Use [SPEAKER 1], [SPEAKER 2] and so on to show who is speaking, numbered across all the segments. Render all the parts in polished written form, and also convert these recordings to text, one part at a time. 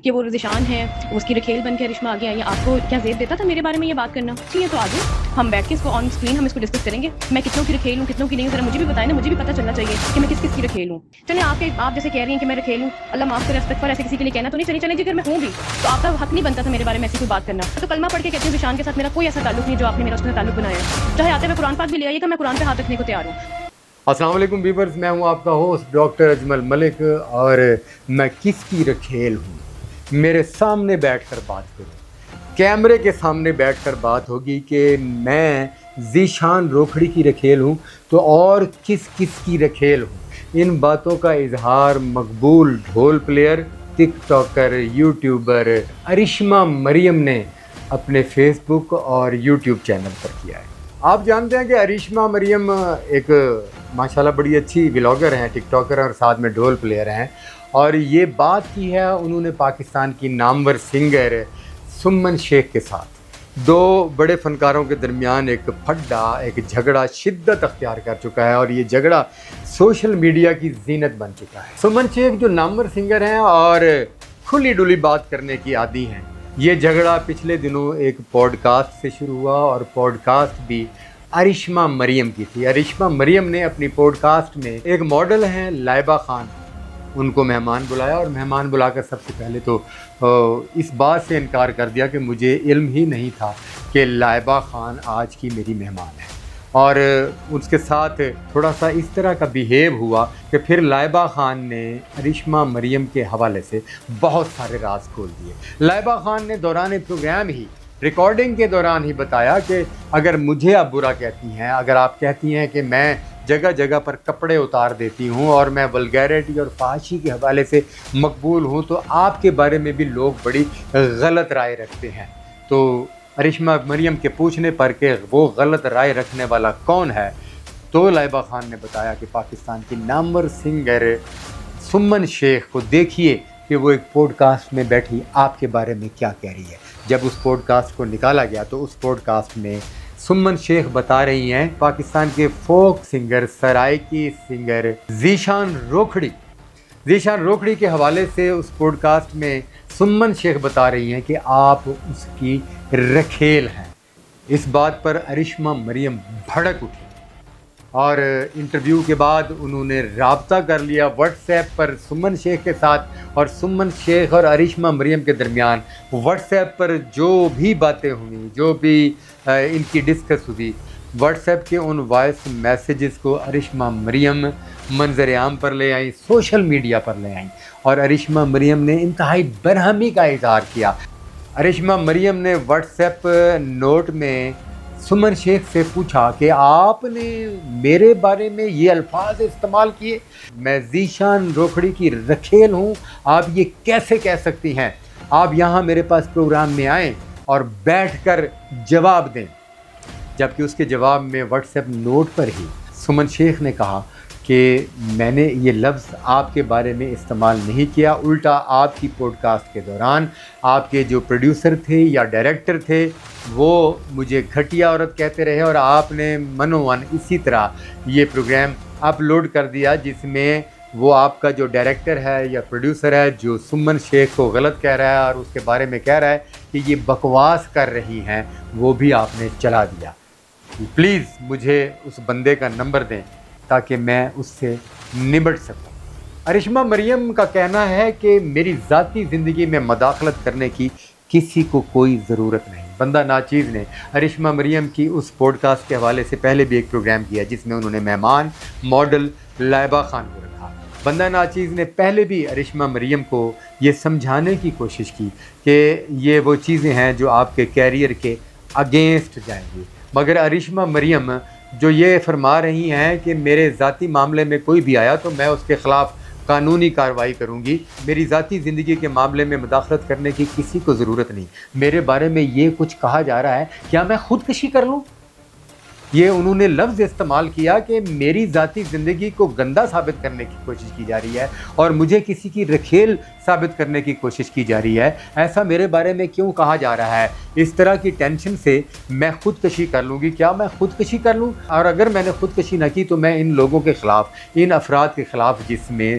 [SPEAKER 1] کہ وہ ذیشان ہے اس کی رکھیل بن کے ارشما آگے آئی ہے. آپ کو کیا زیب دیتا تھا میرے بارے میں یہ بات کرنا؟ ٹھیک ہے تو آگے ہم بیٹھ کے اس کو آن اسکرین ہم اس کو ڈسکس کریں گے. میں کتنوں کی رکھیل ہوں کتنوں کی نہیں ہوں ذرا مجھے بھی بتائیں نا, مجھے بھی پتہ چلنا چاہیے کہ میں کس کس کی رکھیل ہوں. چلیں آپ جیسے کہہ رہی ہیں کہ میں رکھیل ہوں, اللہ معاف کرے استغفر, ایسے کسی کے لیے کہنا تو نہیں. چلیں جی اگر میں ہوں بھی تو آپ کا حق نہیں بنتا تھا میرے بارے میں ایسی کوئی بات کرنا. تو کلمہ پڑھ کے کہتی ہوں ذیشان کے ساتھ میرا کوئی ایسا تعلق نہیں جو آپ نے میرا اس کے تعلق بنایا. چاہے آتے ہوئے قرآن پاک بھی لے آئیے گا, میں قرآن پہ ہاتھ رکھنے کو تیار ہوں.
[SPEAKER 2] السلام علیکم ویورز, میں ہوں آپ کا ہوسٹ ڈاکٹر اجمل ملک, اور میں کس کی رکھیل ہوں؟ میرے سامنے بیٹھ کر بات کروں, کیمرے کے سامنے بیٹھ کر بات ہوگی کہ میں ذیشان روکھڑی کی رکھیل ہوں تو اور کس کس کی رکھیل ہوں. ان باتوں کا اظہار مقبول ڈھول پلیئر, ٹک ٹاکر, یوٹیوبر ارشما مریم نے اپنے فیس بک اور یوٹیوب چینل پر کیا ہے. آپ جانتے ہیں کہ ارشما مریم ایک ماشاءاللہ بڑی اچھی ولاگر ہیں, ٹک ٹاکر اور ساتھ میں ڈھول پلیئر ہیں, اور یہ بات کی ہے انہوں نے پاکستان کی نامور سنگر سمن شیخ کے ساتھ. دو بڑے فنکاروں کے درمیان ایک پھڈا, ایک جھگڑا شدت اختیار کر چکا ہے, اور یہ جھگڑا سوشل میڈیا کی زینت بن چکا ہے. سمن شیخ جو نامور سنگر ہیں اور کھلی ڈلی بات کرنے کی عادی ہیں, یہ جھگڑا پچھلے دنوں ایک پوڈ کاسٹ سے شروع ہوا, اور پوڈ کاسٹ بھی ارشما مریم کی تھی. ارشما مریم نے اپنی پوڈ کاسٹ میں ایک ماڈل ہیں لائبہ خان, ان کو مہمان بلایا, اور مہمان بلا کر سب سے پہلے تو اس بات سے انکار کر دیا کہ مجھے علم ہی نہیں تھا کہ لائبہ خان آج کی میری مہمان ہے. اور اس کے ساتھ تھوڑا سا اس طرح کا بیہیو ہوا کہ پھر لائبہ خان نے ارشما مریم کے حوالے سے بہت سارے راز کھول دیے. لائبہ خان نے دوران پروگرام ہی, ریکارڈنگ کے دوران ہی بتایا کہ اگر مجھے آپ برا کہتی ہیں, اگر آپ کہتی ہیں کہ میں جگہ جگہ پر کپڑے اتار دیتی ہوں اور میں ولگیرٹی اور فحاشی کے حوالے سے مقبول ہوں, تو آپ کے بارے میں بھی لوگ بڑی غلط رائے رکھتے ہیں. تو ارشما مریم کے پوچھنے پر کہ وہ غلط رائے رکھنے والا کون ہے, تو لائبہ خان نے بتایا کہ پاکستان کی نامور سنگر سمن شیخ کو دیکھیے کہ وہ ایک پوڈ کاسٹ میں بیٹھی آپ کے بارے میں کیا کہہ رہی ہے. جب اس پوڈ کاسٹ کو نکالا گیا تو اس پوڈ کاسٹ میں سمن شیخ بتا رہی ہیں پاکستان کے folk singer, Saraiki singer Zeeshan Rokhri کے حوالے سے اس پوڈ کاسٹ میں سمن شیخ بتا رہی ہیں کہ آپ اس کی رکھیل ہیں. اس بات پر ارشما مریم بھڑک اٹھی, اور انٹرویو کے بعد انہوں نے رابطہ کر لیا واٹس ایپ پر سمن شیخ کے ساتھ, اور سمن شیخ اور ارشما مریم کے درمیان واٹس ایپ پر جو بھی باتیں ہوئیں, جو بھی ان کی ڈسکس ہوئی, واٹس ایپ کے ان وائس میسیجز کو ارشما مریم منظر عام پر لے آئیں, سوشل میڈیا پر لے آئیں, اور ارشما مریم نے انتہائی برہمی کا اظہار کیا. ارشما مریم نے واٹس ایپ نوٹ میں سمن شیخ سے پوچھا کہ آپ نے میرے بارے میں یہ الفاظ استعمال کیے, میں ذیشان روکھڑی کی رکھیل ہوں, آپ یہ کیسے کہہ سکتی ہیں؟ آپ یہاں میرے پاس پروگرام میں آئیں اور بیٹھ کر جواب دیں. جبکہ اس کے جواب میں واٹس ایپ نوٹ پر ہی سمن شیخ نے کہا کہ میں نے یہ لفظ آپ کے بارے میں استعمال نہیں کیا, الٹا آپ کی پوڈ کاسٹ کے دوران آپ کے جو پروڈیوسر تھے یا ڈائریکٹر تھے وہ مجھے گھٹیا عورت کہتے رہے, اور آپ نے منوان اسی طرح یہ پروگرام اپلوڈ کر دیا جس میں وہ آپ کا جو ڈائریکٹر ہے یا پروڈیوسر ہے جو سمن شیخ کو غلط کہہ رہا ہے اور اس کے بارے میں کہہ رہا ہے کہ یہ بکواس کر رہی ہیں, وہ بھی آپ نے چلا دیا. پلیز مجھے اس بندے کا نمبر دیں تاکہ میں اس سے نمٹ سکوں. ارشما مریم کا کہنا ہے کہ میری ذاتی زندگی میں مداخلت کرنے کی کسی کو کوئی ضرورت نہیں. بندہ ناچیز نے ارشما مریم کی اس پوڈ کاسٹ کے حوالے سے پہلے بھی ایک پروگرام کیا جس میں انہوں نے مہمان ماڈل لائبہ خان کو رکھا. بندہ ناچیز نے پہلے بھی ارشما مریم کو یہ سمجھانے کی کوشش کی کہ یہ وہ چیزیں ہیں جو آپ کے کیریئر کے اگینسٹ جائیں گی, مگر ارشما مریم جو یہ فرما رہی ہیں کہ میرے ذاتی معاملے میں کوئی بھی آیا تو میں اس کے خلاف قانونی کارروائی کروں گی, میری ذاتی زندگی کے معاملے میں مداخلت کرنے کی کسی کو ضرورت نہیں. میرے بارے میں یہ کچھ کہا جا رہا ہے, کیا میں خودکشی کر لوں؟ یہ انہوں نے لفظ استعمال کیا کہ میری ذاتی زندگی کو گندا ثابت کرنے کی کوشش کی جا رہی ہے اور مجھے کسی کی رکھیل ثابت کرنے کی کوشش کی جا رہی ہے. ایسا میرے بارے میں کیوں کہا جا رہا ہے؟ اس طرح کی ٹینشن سے میں خودکشی کر لوں گی. کیا میں خودکشی کر لوں؟ اور اگر میں نے خودکشی نہ کی تو میں ان لوگوں کے خلاف, ان افراد کے خلاف جس میں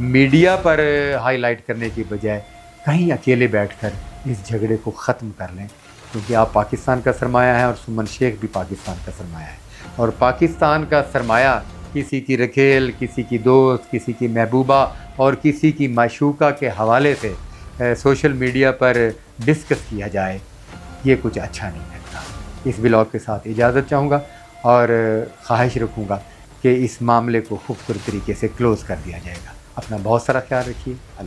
[SPEAKER 2] میڈیا پر ہائی لائٹ کرنے کی بجائے کہیں اکیلے بیٹھ کر اس جھگڑے کو ختم کر لیں، کیونکہ آپ پاکستان کا سرمایہ ہیں اور سمن شیخ بھی پاکستان کا سرمایہ ہے، اور پاکستان کا سرمایہ کسی کی رکھیل، کسی کی دوست، کسی کی محبوبہ اور کسی کی معشوقہ کے حوالے سے سوشل میڈیا پر ڈسکس کیا جائے، یہ کچھ اچھا نہیں لگتا۔ اس بلاگ کے ساتھ اجازت چاہوں گا اور خواہش رکھوں گا کہ اس معاملے کو خوبصورت طریقے سے کلوز کر دیا جائے گا۔ اپنا بہت سارا خیال رکھیے۔ اللہ